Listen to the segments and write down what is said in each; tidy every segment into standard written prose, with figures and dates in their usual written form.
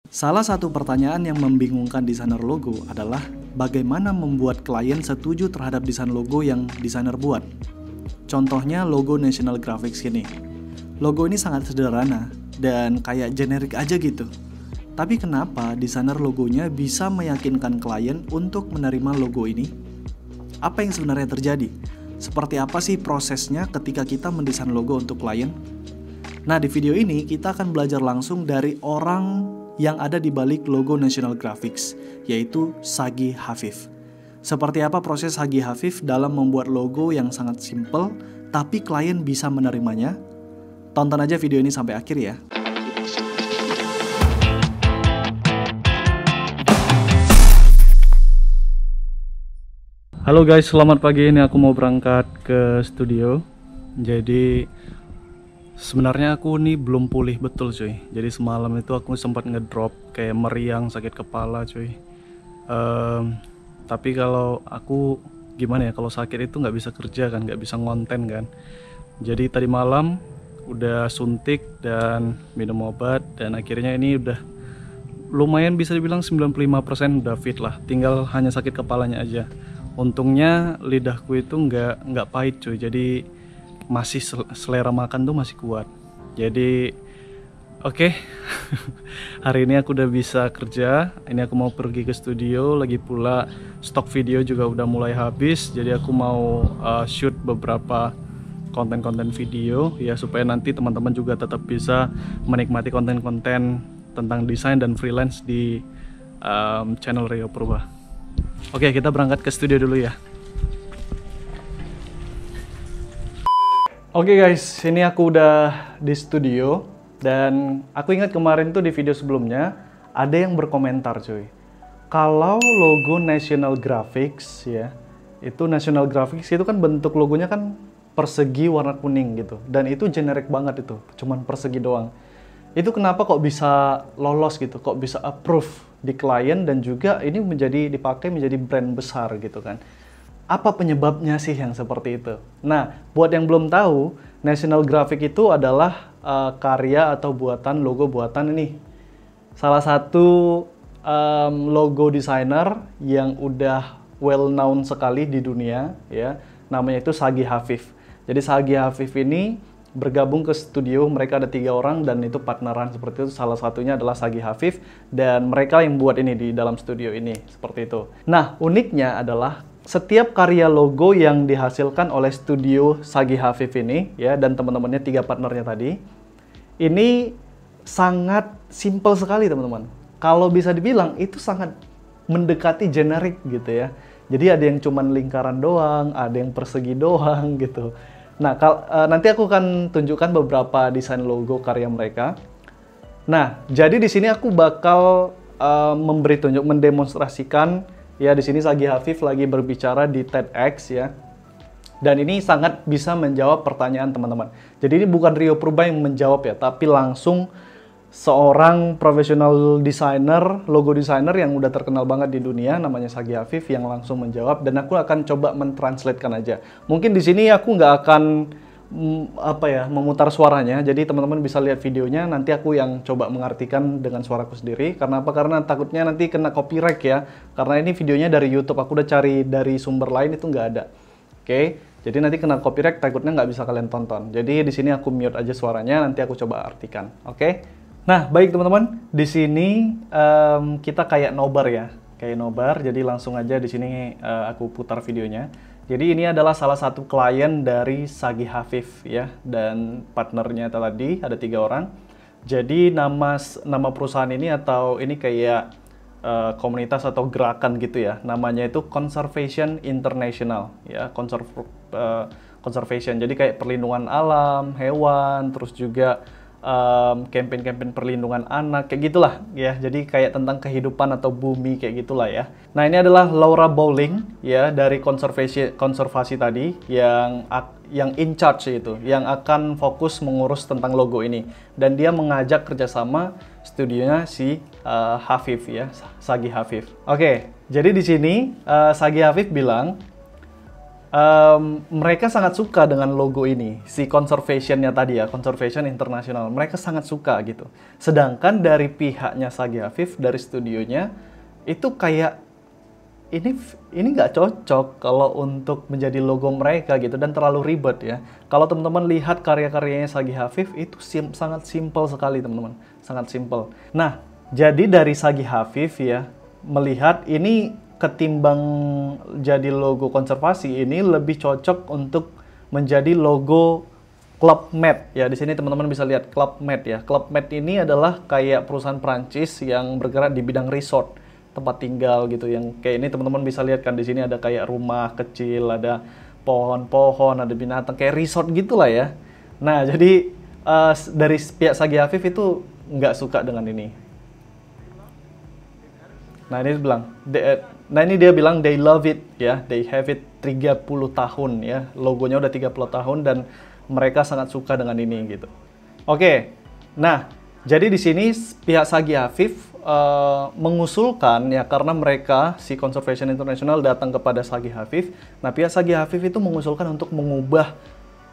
Salah satu pertanyaan yang membingungkan desainer logo adalah bagaimana membuat klien setuju terhadap desain logo yang desainer buat. Contohnya logo National Graphics ini. Logo ini sangat sederhana dan kayak generik aja gitu. Tapi kenapa desainer logonya bisa meyakinkan klien untuk menerima logo ini? Apa yang sebenarnya terjadi? Seperti apa sih prosesnya ketika kita mendesain logo untuk klien? Nah, di video ini kita akan belajar langsung dari orang yang ada di balik logo National Graphics, yaitu Sagi Hafif. Seperti apa proses Sagi Hafif dalam membuat logo yang sangat simple, tapi klien bisa menerimanya? Tonton aja video ini sampai akhir ya. Halo guys, selamat pagi. Ini aku mau berangkat ke studio. Jadi sebenarnya aku nih belum pulih betul cuy. Jadi semalam itu aku sempat ngedrop kayak meriang, sakit kepala cuy. Tapi kalau aku gimana ya, kalau sakit itu nggak bisa kerja kan, nggak bisa ngonten kan. Jadi tadi malam udah suntik dan minum obat, dan akhirnya ini udah lumayan bisa dibilang 95% udah fit lah. Tinggal hanya sakit kepalanya aja. Untungnya lidahku itu nggak pahit cuy. Jadi masih selera makan tuh masih kuat. Jadi oke. Hari ini aku udah bisa kerja. Ini aku mau pergi ke studio. Lagi pula stok video juga udah mulai habis. Jadi aku mau shoot beberapa konten-konten video ya, supaya nanti teman-teman juga tetap bisa menikmati konten-konten tentang desain dan freelance di channel Rio Purba. Oke, kita berangkat ke studio dulu ya. Oke guys, ini aku udah di studio, dan aku ingat kemarin tuh di video sebelumnya ada yang berkomentar cuy. Kalau logo National Graphics ya, itu National Graphics itu kan bentuk logonya kan persegi warna kuning gitu, dan itu generik banget itu, cuman persegi doang. Itu kenapa kok bisa lolos gitu, kok bisa approve di klien, dan juga ini dipakai menjadi brand besar gitu kan. Apa penyebabnya sih yang seperti itu? Nah, buat yang belum tahu, National Graphic itu adalah karya atau logo buatan ini. Salah satu logo designer yang udah well known sekali di dunia, ya, namanya itu Sagi Hafif. Jadi Sagi Hafif ini bergabung ke studio, mereka ada 3 orang dan itu partneran seperti itu. Salah satunya adalah Sagi Hafif, dan mereka yang buat ini di dalam studio ini, seperti itu. Nah, uniknya adalah setiap karya logo yang dihasilkan oleh studio Sagi Hafif ini, ya, dan teman-temannya 3 partnernya tadi, ini sangat simple sekali teman-teman. Kalau bisa dibilang itu sangat mendekati generik gitu ya. Jadi ada yang cuman lingkaran doang, ada yang persegi doang gitu. Nah, nanti aku akan tunjukkan beberapa desain logo karya mereka. Nah, jadi di sini aku bakal mendemonstrasikan. Ya, di sini Sagi Hafif lagi berbicara di TEDx ya. Dan ini sangat bisa menjawab pertanyaan teman-teman. Jadi ini bukan Rio Purba yang menjawab ya, tapi langsung seorang profesional designer, logo designer yang udah terkenal banget di dunia, namanya Sagi Hafif, yang langsung menjawab, dan aku akan coba mentranslatekan aja. Mungkin di sini aku nggak akan memutar suaranya, jadi teman-teman bisa lihat videonya, nanti aku yang coba mengartikan dengan suaraku sendiri. Karena apa? Karena takutnya nanti kena copyright ya, karena ini videonya dari YouTube, aku udah cari dari sumber lain itu nggak ada. Oke, jadi nanti kena copyright, takutnya nggak bisa kalian tonton. Jadi di sini aku mute aja suaranya, nanti aku coba artikan. Oke. Nah, baik teman-teman, di sini kita kayak nobar ya, kayak nobar. Jadi langsung aja di sini aku putar videonya. Jadi ini adalah salah satu klien dari Sagi Hafif ya, dan partnernya tadi ada 3 orang. Jadi nama perusahaan ini, atau ini kayak komunitas atau gerakan gitu ya, namanya itu Conservation International ya, conservation. Jadi kayak perlindungan alam, hewan, terus juga campaign-campaign perlindungan anak, kayak gitulah ya. Jadi kayak tentang kehidupan atau bumi, kayak gitulah ya. Nah, ini adalah Laura Bowling ya, dari konservasi tadi, yang in charge itu, yang akan fokus mengurus tentang logo ini, dan dia mengajak kerjasama studionya si Hafif ya, Sagi Hafif. Oke, jadi di sini Sagi Hafif bilang Mereka sangat suka dengan logo ini, si conservationnya tadi ya, Conservation International. Mereka sangat suka gitu. Sedangkan dari pihaknya Sagi Afif, dari studionya, itu kayak ini nggak cocok kalau untuk menjadi logo mereka gitu dan terlalu ribet ya. Kalau teman-teman lihat karya-karyanya Sagi Afif itu sangat simple sekali teman-teman, sangat simple. Nah, jadi dari Sagi Afif ya melihat ini ketimbang jadi logo konservasi ini lebih cocok untuk menjadi logo Club Med ya. Di sini teman-teman bisa lihat Club Med ya. Club Med ini adalah kayak perusahaan Prancis yang bergerak di bidang resort, tempat tinggal gitu. Yang kayak ini teman-teman bisa lihat kan di sini ada kayak rumah kecil, ada pohon-pohon, ada binatang kayak resort gitulah ya. Nah, jadi dari pihak Sagi Afif itu nggak suka dengan ini. Nah, ini dia bilang they love it ya, they have it 30 tahun ya. Logonya udah 30 tahun dan mereka sangat suka dengan ini gitu. Oke. Nah, jadi di sini pihak Sagi Afif mengusulkan ya karena mereka si Conservation International datang kepada Sagi Afif. Nah, pihak Sagi Afif itu mengusulkan untuk mengubah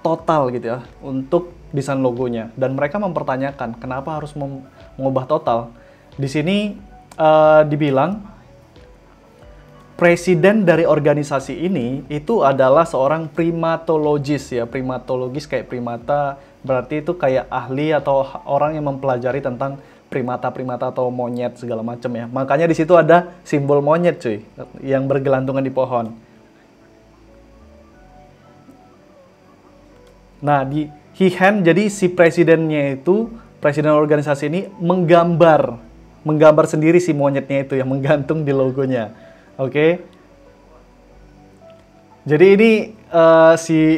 total gitu ya untuk desain logonya dan mereka mempertanyakan kenapa harus mengubah total. Di sini dibilang presiden dari organisasi ini itu adalah seorang primatologis ya, primatologis kayak primata berarti itu kayak ahli atau orang yang mempelajari tentang primata-primata atau monyet segala macam ya. Makanya di situ ada simbol monyet cuy yang bergelantungan di pohon. Nah, di jadi si presidennya itu, presiden organisasi ini menggambar sendiri si monyetnya itu yang menggantung di logonya. Oke. Jadi ini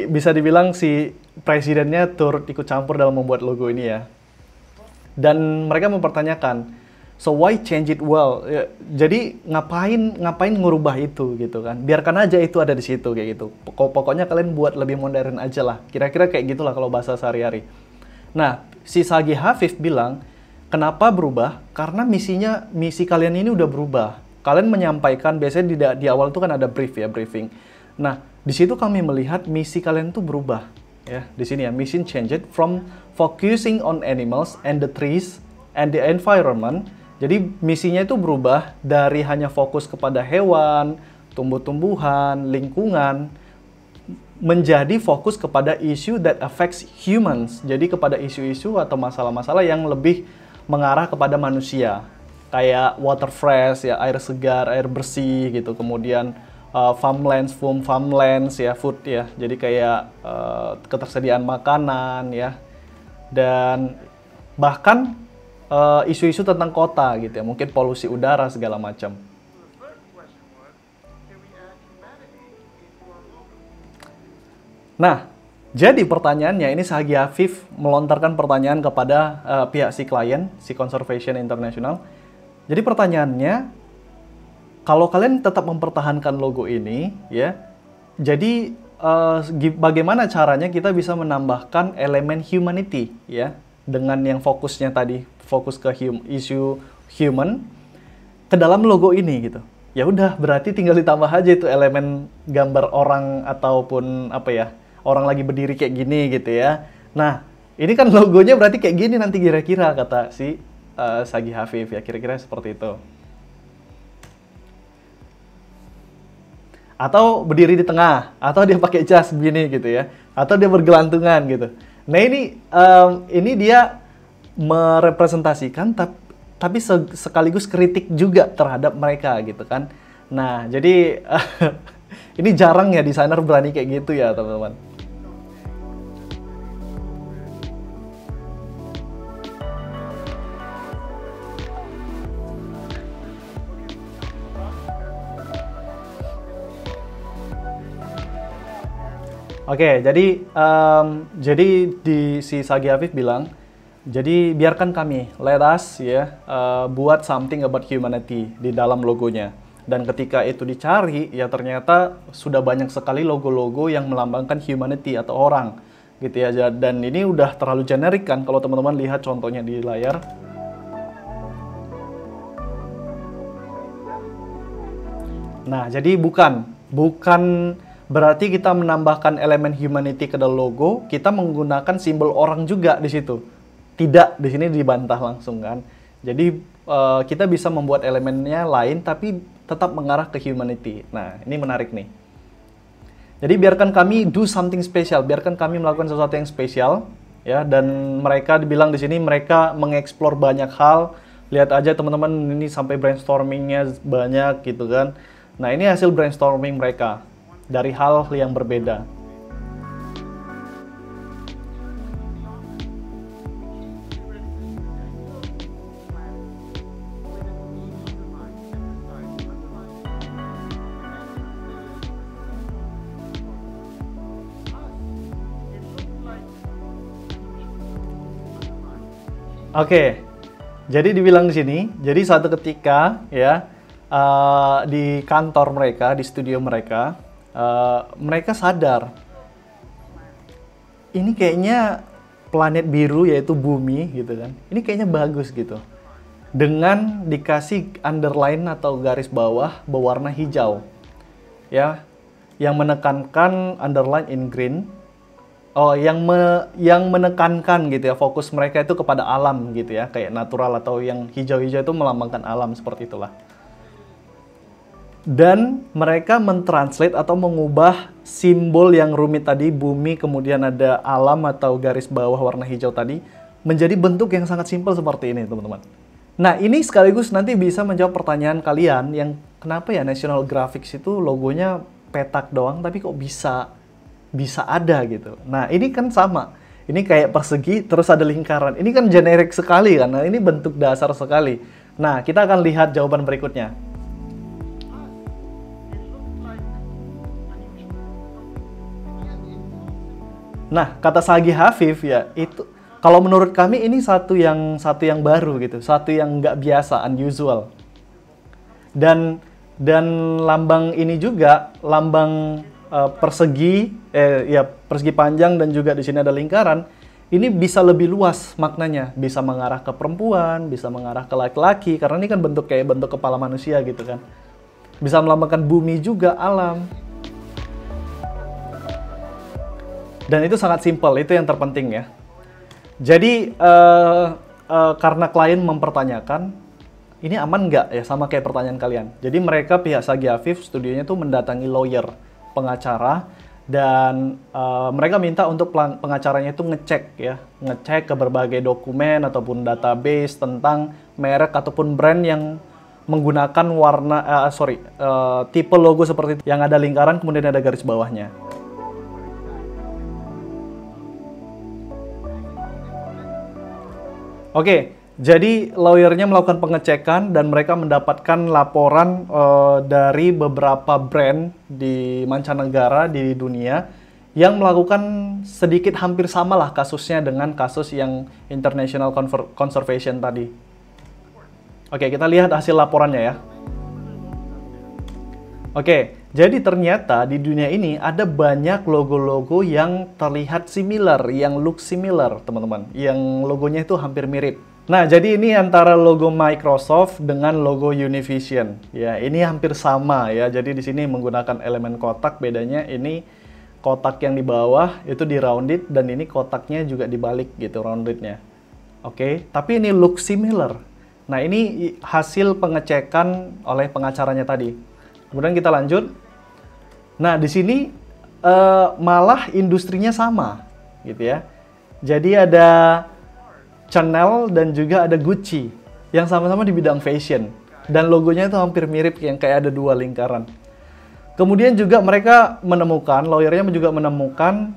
bisa dibilang si presidennya turut ikut campur dalam membuat logo ini ya. Dan mereka mempertanyakan, so why change it well? Ya, jadi ngapain ngubah itu gitu kan? Biarkan aja itu ada di situ kayak gitu. Pokoknya kalian buat lebih modern aja lah. Kira-kira kayak gitulah kalau bahasa sehari-hari. Nah, si Sagi Afif bilang, kenapa berubah? Karena misi kalian ini udah berubah. Kalian menyampaikan, biasanya di awal itu kan ada briefing. Nah, di situ kami melihat misi kalian tuh berubah. Ya, di sini ya, mission changed from focusing on animals and the trees and the environment. Jadi misinya itu berubah dari hanya fokus kepada hewan, tumbuh-tumbuhan, lingkungan, menjadi fokus kepada issue that affects humans. Jadi kepada isu-isu atau masalah-masalah yang lebih mengarah kepada manusia. Kayak water fresh ya, air segar, air bersih gitu. Kemudian farmlands ya, food ya. Jadi kayak ketersediaan makanan ya. Dan bahkan isu-isu tentang kota gitu ya, mungkin polusi udara segala macam. Nah, jadi pertanyaannya ini Sagi Afif melontarkan pertanyaan kepada pihak si klien, si Conservation International. Jadi pertanyaannya, kalau kalian tetap mempertahankan logo ini, ya, jadi bagaimana caranya kita bisa menambahkan elemen humanity, ya, dengan yang fokusnya tadi, fokus ke isu human ke dalam logo ini gitu. Ya udah, berarti tinggal ditambah aja itu elemen gambar orang ataupun apa ya, orang lagi berdiri kayak gini gitu ya. Nah, ini kan logonya berarti kayak gini nanti kira-kira kata si Sagi Afif ya, kira-kira seperti itu. Atau berdiri di tengah, atau dia pakai jas begini gitu ya, atau dia bergelantungan gitu. Nah ini dia merepresentasikan tapi sekaligus kritik juga terhadap mereka gitu kan. Nah jadi ini jarang ya desainer berani kayak gitu ya teman-teman. Oke, jadi di si Sagi Afif bilang, jadi biarkan kami, let us ya, buat something about humanity di dalam logonya. Dan ketika itu dicari, ya ternyata sudah banyak sekali logo-logo yang melambangkan humanity atau orang, gitu ya. Dan ini udah terlalu generik kan, kalau teman-teman lihat contohnya di layar. Nah, jadi bukan Berarti kita menambahkan elemen humanity ke dalam logo, kita menggunakan simbol orang juga di situ. Tidak, di sini dibantah langsung kan. Jadi kita bisa membuat elemennya lain tapi tetap mengarah ke humanity. Nah, ini menarik nih. Jadi biarkan kami do something special, biarkan kami melakukan sesuatu yang spesial ya, dan mereka dibilang di sini mereka mengeksplor banyak hal. Lihat aja teman-teman, ini sampai brainstormingnya banyak gitu kan. Nah, ini hasil brainstorming mereka dari hal yang berbeda. Oke, jadi dibilang di sini, jadi suatu ketika ya di kantor mereka, di studio mereka, mereka sadar ini kayaknya planet biru yaitu bumi gitu kan, ini kayaknya bagus gitu, dengan dikasih underline atau garis bawah berwarna hijau, ya, yang menekankan underline in green. Oh, yang menekankan gitu ya, fokus mereka itu kepada alam gitu ya, kayak natural, atau yang hijau-hijau itu melambangkan alam, seperti itulah. Dan mereka mentranslate atau mengubah simbol yang rumit tadi, bumi, kemudian ada alam atau garis bawah warna hijau tadi, menjadi bentuk yang sangat simpel seperti ini, teman-teman. Nah, ini sekaligus nanti bisa menjawab pertanyaan kalian yang kenapa ya National Graphics itu logonya petak doang, tapi kok bisa ada gitu. Nah, ini kan sama. Ini kayak persegi, terus ada lingkaran. Ini kan generik sekali kan. Nah, ini bentuk dasar sekali. Nah, kita akan lihat jawaban berikutnya. Nah, kata Sagi Hafif ya, itu kalau menurut kami ini satu yang baru gitu, satu yang nggak biasa, unusual. Dan lambang ini juga lambang persegi panjang, dan juga di sini ada lingkaran. Ini bisa lebih luas maknanya, bisa mengarah ke perempuan, bisa mengarah ke laki-laki, karena ini kan bentuk kepala manusia gitu kan. Bisa melambangkan bumi juga, alam. Dan itu sangat simpel, itu yang terpenting ya. Jadi karena klien mempertanyakan, ini aman nggak ya, sama kayak pertanyaan kalian. Jadi mereka, pihak Sagi Hafif studionya tuh mendatangi lawyer, pengacara, dan mereka minta untuk pengacaranya itu ngecek ke berbagai dokumen ataupun database tentang merek ataupun brand yang menggunakan tipe logo seperti itu, yang ada lingkaran kemudian ada garis bawahnya. Oke, jadi lawyernya melakukan pengecekan dan mereka mendapatkan laporan dari beberapa brand di mancanegara di dunia yang melakukan sedikit hampir sama lah kasusnya dengan kasus yang International Conservation tadi. Oke, kita lihat hasil laporannya ya. Oke, jadi ternyata di dunia ini ada banyak logo-logo yang terlihat similar, yang look similar, teman-teman. Yang logonya itu hampir mirip. Nah, jadi ini antara logo Microsoft dengan logo Univision. Ya, ini hampir sama ya. Jadi di sini menggunakan elemen kotak, bedanya ini kotak yang di bawah itu di rounded dan ini kotaknya juga dibalik gitu, roundednya. Oke, tapi ini look similar. Nah, ini hasil pengecekan oleh pengacaranya tadi. Kemudian kita lanjut. Nah, di sini malah industrinya sama, gitu ya. Jadi ada Chanel dan juga ada Gucci yang sama-sama di bidang fashion, dan logonya itu hampir mirip, yang kayak ada dua lingkaran. Kemudian juga mereka menemukan, lawyernya juga menemukan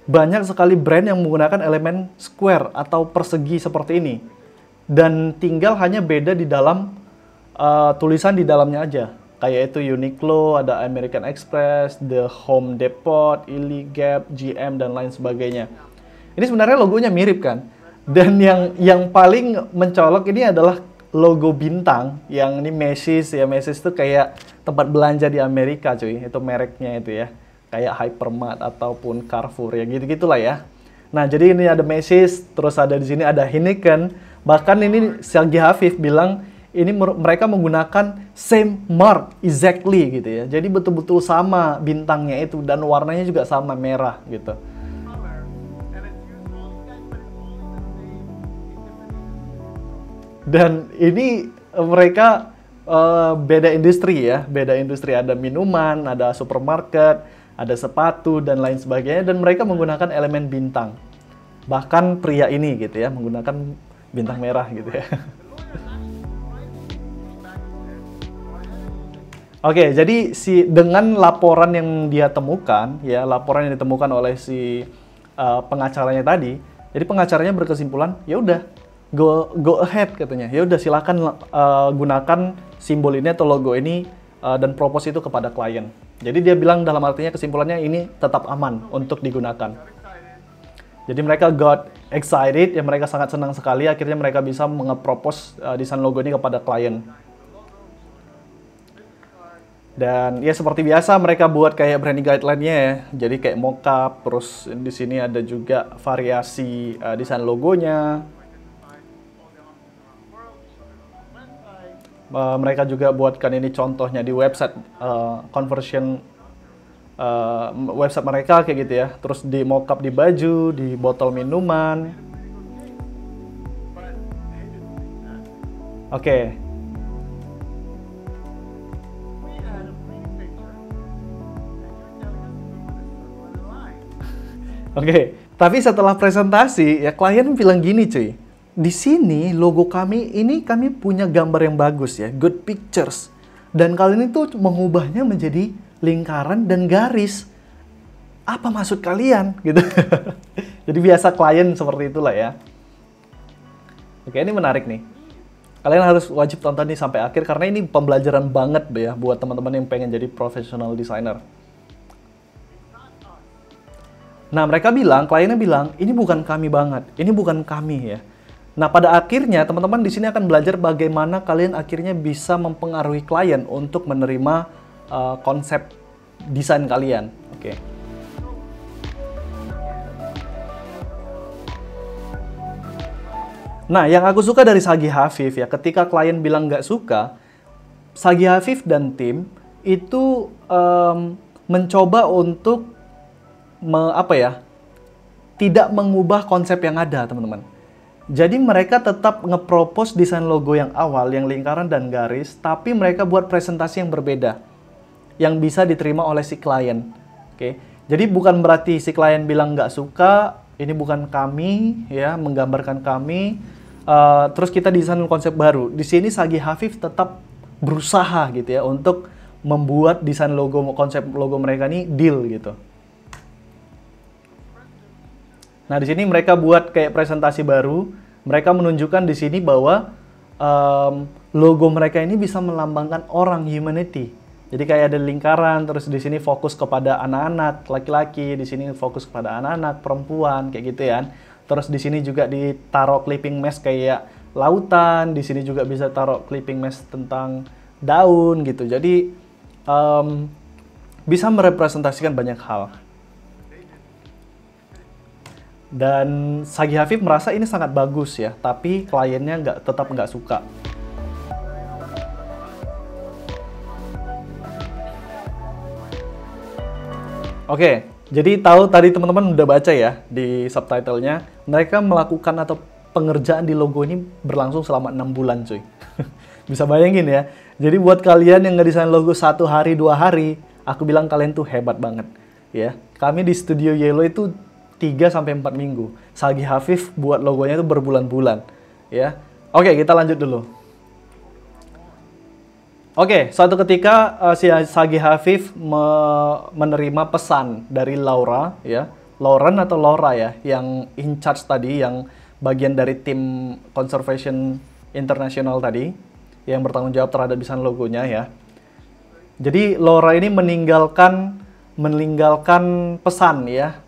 banyak sekali brand yang menggunakan elemen square atau persegi seperti ini, dan tinggal hanya beda di dalam tulisan di dalamnya aja. Kayak itu Uniqlo, ada American Express, The Home Depot, Illy, Gap, GM, dan lain sebagainya. Ini sebenarnya logonya mirip kan? Dan yang paling mencolok ini adalah logo bintang, yang ini Macy's ya. Macy's itu kayak tempat belanja di Amerika cuy, itu mereknya itu ya. Kayak Hypermart ataupun Carrefour ya, gitu-gitulah ya. Nah, jadi ini ada Macy's, terus ada di sini ada Heineken. Bahkan ini Sagi Hafif bilang ini mereka menggunakan same mark exactly gitu ya. Jadi betul-betul sama bintangnya itu dan warnanya juga sama merah gitu. Dan ini mereka beda industri ya, beda industri. Ada minuman, ada supermarket, ada sepatu dan lain sebagainya, dan mereka menggunakan elemen bintang. Bahkan pria ini gitu ya menggunakan bintang merah gitu ya. Oke, jadi dengan laporan yang dia temukan ya, laporan yang ditemukan oleh si pengacaranya tadi, jadi pengacaranya berkesimpulan, ya udah go ahead katanya. Ya udah silakan gunakan simbol ini atau logo ini dan propose itu kepada klien. Jadi dia bilang dalam artinya kesimpulannya ini tetap aman untuk digunakan. Jadi mereka got excited, ya mereka sangat senang sekali akhirnya mereka bisa nge-propose desain logo ini kepada klien. Dan ya seperti biasa mereka buat kayak branding guideline-nya ya. Jadi kayak mockup, terus di sini ada juga variasi desain logonya. Mereka juga buatkan ini contohnya di website conversion website mereka kayak gitu ya. Terus di mockup di baju, di botol minuman. Oke. Oke, tapi setelah presentasi ya klien bilang gini cuy. Di sini logo kami ini kami punya gambar yang bagus ya, good pictures. Dan kalian itu mengubahnya menjadi lingkaran dan garis. Apa maksud kalian gitu. Jadi biasa klien seperti itulah ya. Oke, ini menarik nih. Kalian harus wajib tonton nih sampai akhir karena ini pembelajaran banget ya buat teman-teman yang pengen jadi professional designer. Nah, mereka bilang, kliennya bilang, ini bukan kami banget, ini bukan kami ya. Nah, pada akhirnya teman-teman di sini akan belajar bagaimana kalian akhirnya bisa mempengaruhi klien untuk menerima konsep desain kalian. Oke. Nah, yang aku suka dari Sagi Hafif ya, ketika klien bilang nggak suka, Sagi Hafif dan tim itu mencoba untuk tidak mengubah konsep yang ada, teman-teman. Jadi mereka tetap nge-propose desain logo yang awal, yang lingkaran dan garis, tapi mereka buat presentasi yang berbeda, yang bisa diterima oleh si klien. Oke, jadi bukan berarti si klien bilang nggak suka, ini bukan kami, ya, menggambarkan kami, terus kita desain konsep baru. Di sini Sagi Hafif tetap berusaha gitu ya, untuk membuat desain logo, konsep logo mereka ini deal gitu. Nah, di sini mereka buat kayak presentasi baru. Mereka menunjukkan di sini bahwa logo mereka ini bisa melambangkan orang, humanity. Jadi kayak ada lingkaran, terus di sini fokus kepada anak-anak, laki-laki, di sini fokus kepada anak-anak, perempuan, kayak gitu ya. Terus di sini juga ditaruh clipping mesh kayak lautan, di sini juga bisa taruh clipping mesh tentang daun gitu. Jadi bisa merepresentasikan banyak hal. Dan Sagi Hafif merasa ini sangat bagus ya, tapi kliennya tetap nggak suka. Oke, jadi tahu tadi teman-teman udah baca ya di subtitlenya, mereka melakukan atau pengerjaan di logo ini berlangsung selama 6 bulan cuy. Bisa bayangin ya, jadi buat kalian yang ngedesain logo 1 hari, 2 hari, aku bilang kalian tuh hebat banget ya. Kami di Studio Yellow itu 3-4 minggu. Sagi Hafif buat logonya itu berbulan-bulan ya. Oke, kita lanjut dulu. Oke, suatu ketika si Sagi Hafif menerima pesan dari Laura ya. Lauren atau Laura ya, yang in charge tadi, yang bagian dari tim Conservation International tadi, yang bertanggung jawab terhadap desain logonya ya. Jadi Laura ini meninggalkan pesan ya.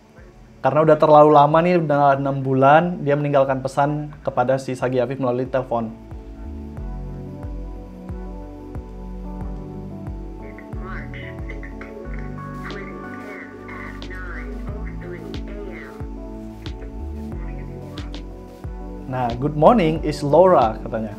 Karena udah terlalu lama nih, udah 6 bulan, dia meninggalkan pesan kepada si Sagi Hafif melalui telepon. Nah, good morning is Laura katanya.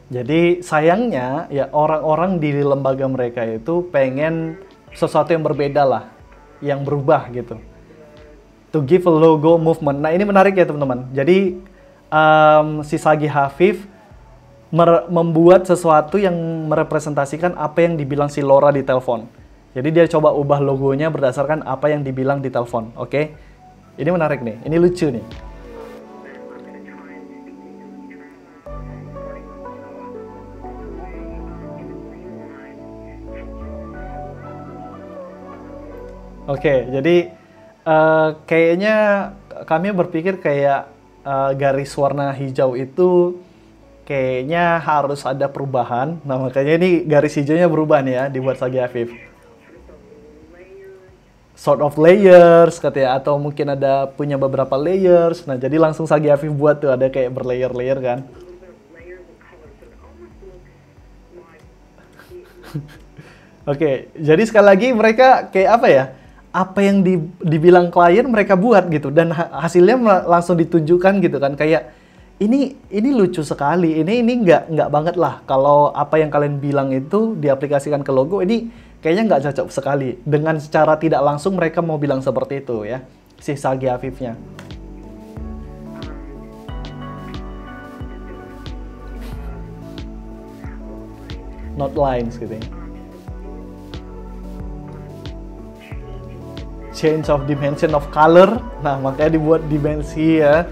Jadi sayangnya ya orang-orang di lembaga mereka itu pengen sesuatu yang berbeda lah, yang berubah gitu. To give a logo movement. Nah ini menarik ya teman-teman. Jadi si Sagi Hafif membuat sesuatu yang merepresentasikan apa yang dibilang si Laura di telepon. Jadi dia coba ubah logonya berdasarkan apa yang dibilang di telepon. Oke? Ini menarik nih. Ini lucu nih. Oke, jadi kayaknya kami berpikir kayak garis warna hijau itu kayaknya harus ada perubahan. Nah makanya ini garis hijaunya berubah nih ya, dibuat Sagi Hafif. Sort of layers katanya, atau mungkin ada punya beberapa layers. Nah jadi langsung Sagi Hafif buat tuh ada kayak berlayer-layer kan. Oke, jadi sekali lagi mereka kayak apa ya? Apa yang dibilang klien mereka buat gitu, dan hasilnya langsung ditunjukkan gitu kan, kayak ini lucu sekali, ini nggak banget lah kalau apa yang kalian bilang itu diaplikasikan ke logo, ini kayaknya nggak cocok sekali. Dengan secara tidak langsung mereka mau bilang seperti itu ya, si Sagi Hafifnya. Not lines gitu ya. Change of dimension of color. Nah, makanya dibuat dimensi ya.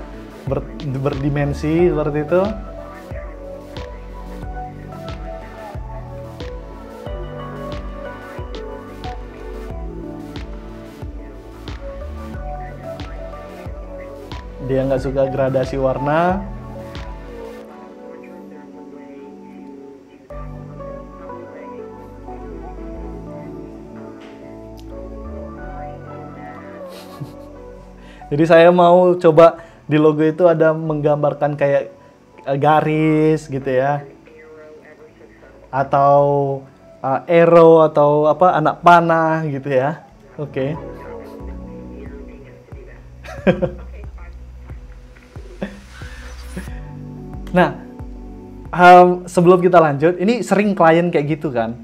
Berdimensi seperti itu. Dia nggak suka gradasi warna. Jadi saya mau coba di logo itu ada menggambarkan kayak garis gitu ya, atau arrow, atau apa, anak panah gitu ya. Oke. Nah, sebelum kita lanjut, ini sering klien kayak gitu kan.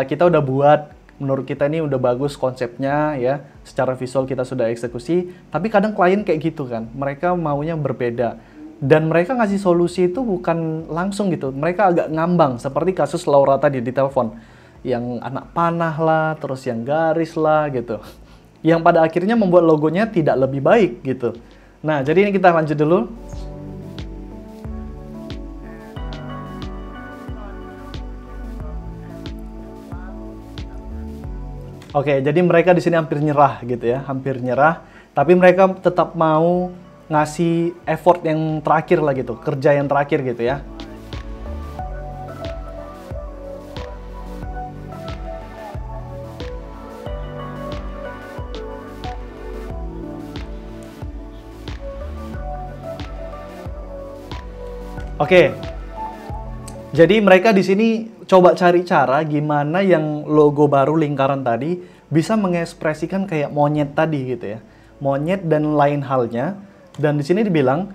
Kita udah buat, menurut kita ini udah bagus konsepnya ya, secara visual kita sudah eksekusi, tapi kadang klien kayak gitu kan, mereka maunya berbeda. Dan mereka ngasih solusi itu bukan langsung gitu, mereka agak ngambang, seperti kasus Laura tadi di telepon. Yang anak panah lah, terus yang garis lah gitu. Yang pada akhirnya membuat logonya tidak lebih baik gitu. Nah, jadi ini kita lanjut dulu. Oke, jadi mereka di sini hampir nyerah gitu ya, hampir nyerah. Tapi mereka tetap mau ngasih effort yang terakhir lah gitu, kerja yang terakhir gitu ya. Oke, jadi mereka di sini coba cari cara gimana yang logo baru lingkaran tadi bisa mengekspresikan kayak monyet tadi gitu ya. Monyet dan lain halnya. Dan di sini dibilang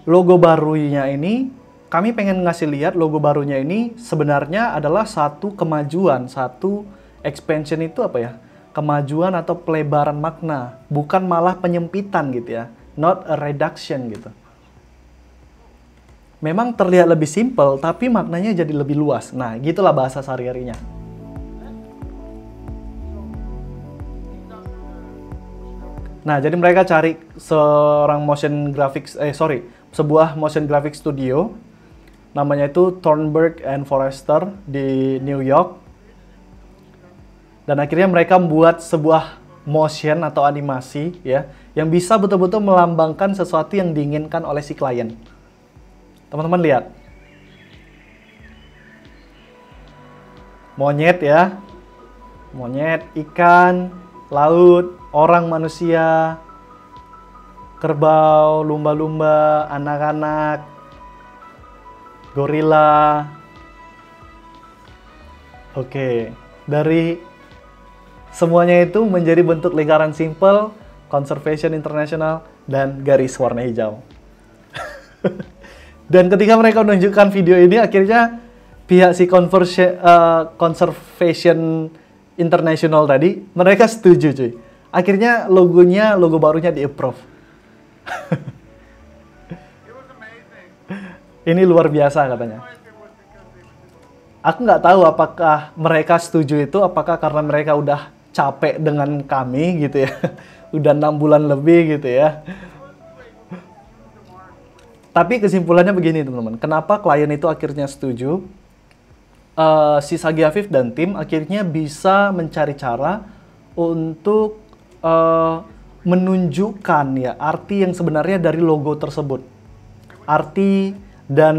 logo barunya ini, kami pengen ngasih lihat logo barunya ini sebenarnya adalah satu kemajuan, satu expansion itu apa ya? Kemajuan atau pelebaran makna, bukan malah penyempitan gitu ya. Not a reduction gitu. Memang terlihat lebih simpel, tapi maknanya jadi lebih luas. Nah, gitulah bahasa sehari-harinya. Nah, jadi mereka cari sebuah motion graphic studio. Namanya itu Thornburg and Forrester di New York. Dan akhirnya mereka membuat sebuah motion atau animasi ya, yang bisa betul-betul melambangkan sesuatu yang diinginkan oleh si klien. Teman-teman lihat. Monyet ya. Monyet, ikan, laut, orang, manusia, kerbau, lumba-lumba, anak-anak, gorila. Oke, dari semuanya itu menjadi bentuk lingkaran simple, Conservation International, dan garis warna hijau. Dan ketika mereka menunjukkan video ini, akhirnya pihak si Conservation International tadi, mereka setuju cuy. Akhirnya logo barunya di-approve. Ini luar biasa katanya. Aku nggak tahu apakah mereka setuju itu, apakah karena mereka udah capek dengan kami gitu ya. Udah 6 bulan lebih gitu ya. Tapi kesimpulannya begini teman-teman, kenapa klien itu akhirnya setuju? Si Sagi Afif dan tim akhirnya bisa mencari cara untuk menunjukkan ya arti yang sebenarnya dari logo tersebut. Arti dan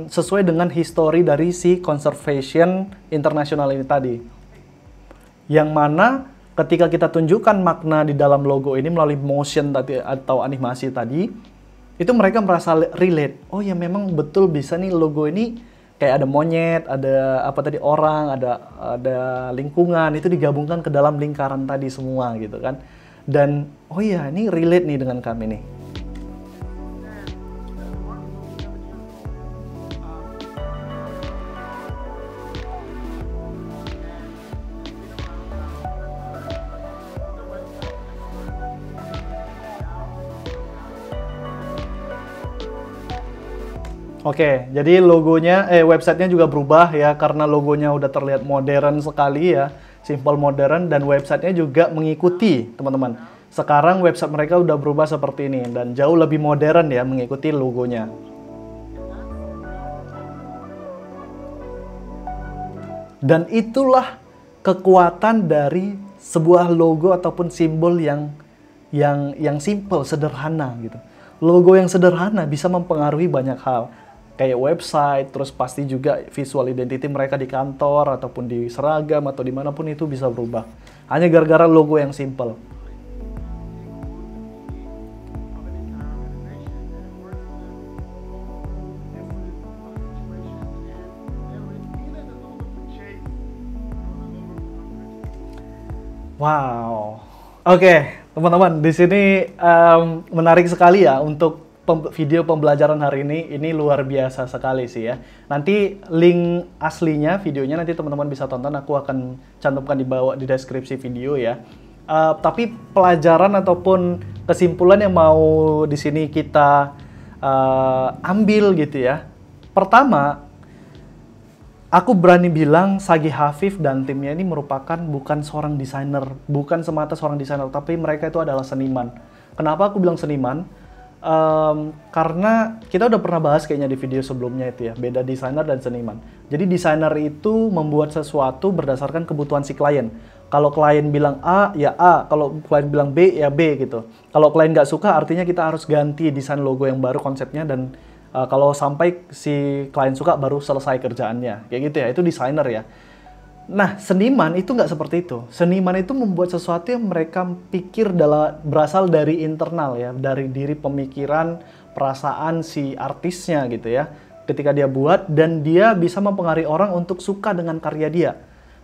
sesuai dengan histori dari si Conservation International ini tadi. Yang mana ketika kita tunjukkan makna di dalam logo ini melalui motion tadi atau animasi tadi, itu mereka merasa relate. Oh ya memang betul bisa nih logo ini kayak ada monyet, ada apa tadi orang, ada lingkungan, itu digabungkan ke dalam lingkaran tadi semua gitu kan. Dan oh iya ini relate nih dengan kami nih. Oke, jadi logonya, websitenya juga berubah ya, karena logonya udah terlihat modern sekali ya, simple modern, dan websitenya juga mengikuti teman-teman. Sekarang website mereka udah berubah seperti ini, dan jauh lebih modern ya, mengikuti logonya. Dan itulah kekuatan dari sebuah logo ataupun simbol yang simple, sederhana gitu. Logo yang sederhana bisa mempengaruhi banyak hal. Kayak website, terus pasti juga visual identity mereka di kantor, ataupun di seragam, atau dimanapun itu bisa berubah. Hanya gara-gara logo yang simple. Wow. Oke, teman-teman, di sini menarik sekali ya untuk video pembelajaran hari ini. Ini luar biasa sekali sih ya. Nanti link aslinya videonya nanti teman-teman bisa tonton. Aku akan cantumkan di bawah di deskripsi video ya. Tapi pelajaran ataupun kesimpulan yang mau di sini kita ambil gitu ya. Pertama, aku berani bilang Sagi Afif dan timnya ini merupakan bukan seorang desainer, bukan semata seorang desainer, tapi mereka itu adalah seniman. Kenapa aku bilang seniman? Karena kita udah pernah bahas kayaknya di video sebelumnya itu ya, beda desainer dan seniman. Jadi desainer itu membuat sesuatu berdasarkan kebutuhan si klien. Kalau klien bilang A, ya A. Kalau klien bilang B, ya B gitu. Kalau klien nggak suka, artinya kita harus ganti desain logo yang baru konsepnya, dan kalau sampai si klien suka baru selesai kerjaannya. Kayak gitu ya, itu desainer ya. Nah, seniman itu nggak seperti itu. Seniman itu membuat sesuatu yang mereka pikir berasal dari internal ya, dari diri pemikiran, perasaan si artisnya gitu ya. Ketika dia buat, dan dia bisa mempengaruhi orang untuk suka dengan karya dia.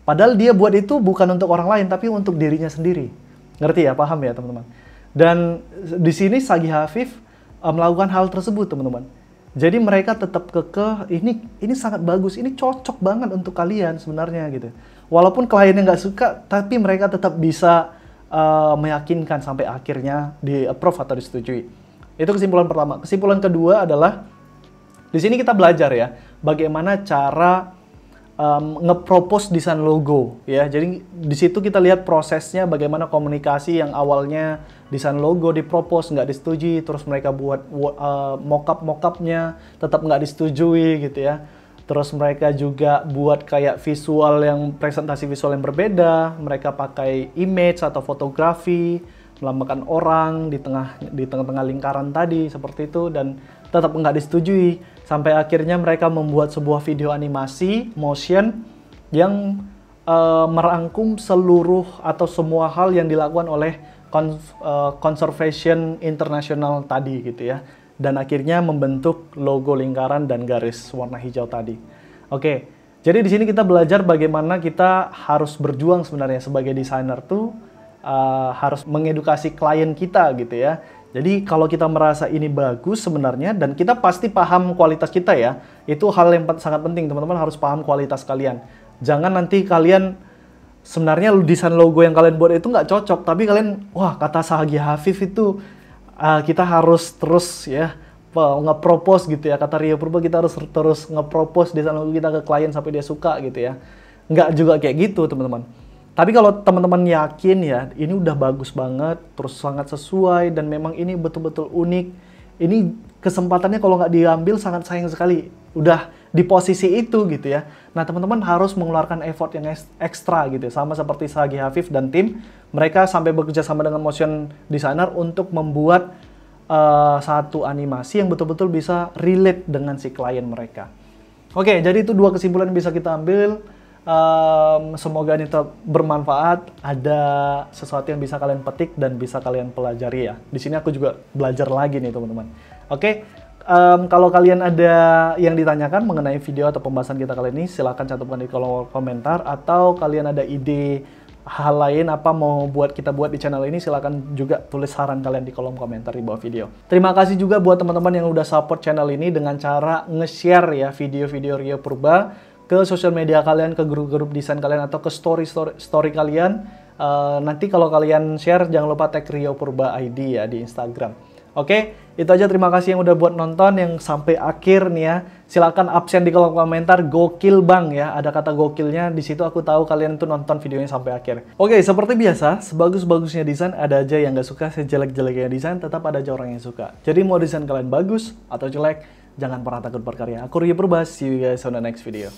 Padahal dia buat itu bukan untuk orang lain, tapi untuk dirinya sendiri. Ngerti ya? Paham ya teman-teman? Dan di sini Sagi Afif melakukan hal tersebut teman-teman. Jadi mereka tetap kekeh, ini sangat bagus, ini cocok banget untuk kalian sebenarnya gitu. Walaupun kliennya nggak suka, tapi mereka tetap bisa meyakinkan sampai akhirnya di-approve atau disetujui. Itu kesimpulan pertama. Kesimpulan kedua adalah, di sini kita belajar ya, bagaimana cara nge-propose desain logo ya. Jadi di situ kita lihat prosesnya, bagaimana komunikasi yang awalnya desain logo dipropose nggak disetujui, terus mereka buat mock-up-nya tetap nggak disetujui gitu ya. Terus mereka juga buat kayak visual yang presentasi visual yang berbeda, mereka pakai image atau fotografi melambangkan orang di tengah-tengah lingkaran tadi seperti itu, dan tetap nggak disetujui. Sampai akhirnya mereka membuat sebuah video animasi motion yang merangkum seluruh atau semua hal yang dilakukan oleh Conservation International tadi gitu ya. Dan akhirnya membentuk logo lingkaran dan garis warna hijau tadi. Oke, jadi di sini kita belajar bagaimana kita harus berjuang sebenarnya sebagai desainer tuh harus mengedukasi klien kita gitu ya. Jadi kalau kita merasa ini bagus sebenarnya, dan kita pasti paham kualitas kita ya, itu hal yang sangat penting, teman-teman harus paham kualitas kalian. Jangan nanti kalian, sebenarnya desain logo yang kalian buat itu nggak cocok, tapi kalian, wah kata Sahagi Hafif itu, kita harus terus ya, nge-propose gitu ya, kata Rio Purba kita harus terus nge-propose desain logo kita ke klien sampai dia suka gitu ya. Nggak juga kayak gitu teman-teman. Tapi kalau teman-teman yakin ya, ini udah bagus banget, terus sangat sesuai, dan memang ini betul-betul unik. Ini kesempatannya kalau nggak diambil sangat sayang sekali. Udah di posisi itu gitu ya. Nah teman-teman harus mengeluarkan effort yang ekstra gitu. Sama seperti Sahagi Hafif dan tim, mereka sampai bekerja sama dengan motion designer untuk membuat satu animasi yang betul-betul bisa relate dengan si klien mereka. Oke, jadi itu 2 kesimpulan yang bisa kita ambil. Semoga ini tetap bermanfaat, ada sesuatu yang bisa kalian petik dan bisa kalian pelajari ya. Di sini aku juga belajar lagi nih teman-teman. Oke, kalau kalian ada yang ditanyakan mengenai video atau pembahasan kita kali ini, silahkan cantumkan di kolom komentar, atau kalian ada ide hal lain apa mau kita buat di channel ini, silahkan juga tulis saran kalian di kolom komentar di bawah video. Terima kasih juga buat teman-teman yang udah support channel ini dengan cara nge-share ya video-video Rio Purba ke sosial media kalian, ke grup-grup desain kalian, atau ke story kalian. Nanti kalau kalian share, jangan lupa tag Rio Purba ID ya di Instagram. Oke, itu aja. Terima kasih yang udah buat nonton, yang sampai akhir nih ya. Silakan absen di kolom komentar, gokil bang ya. Ada kata gokilnya, di situ aku tahu kalian tuh nonton videonya sampai akhir. Oke, seperti biasa, sebagus-bagusnya desain, ada aja yang gak suka, sejelek-jeleknya desain, tetap ada aja orang yang suka. Jadi mau desain kalian bagus atau jelek, jangan pernah takut berkarya. Aku Rio Purba, see you guys on the next video.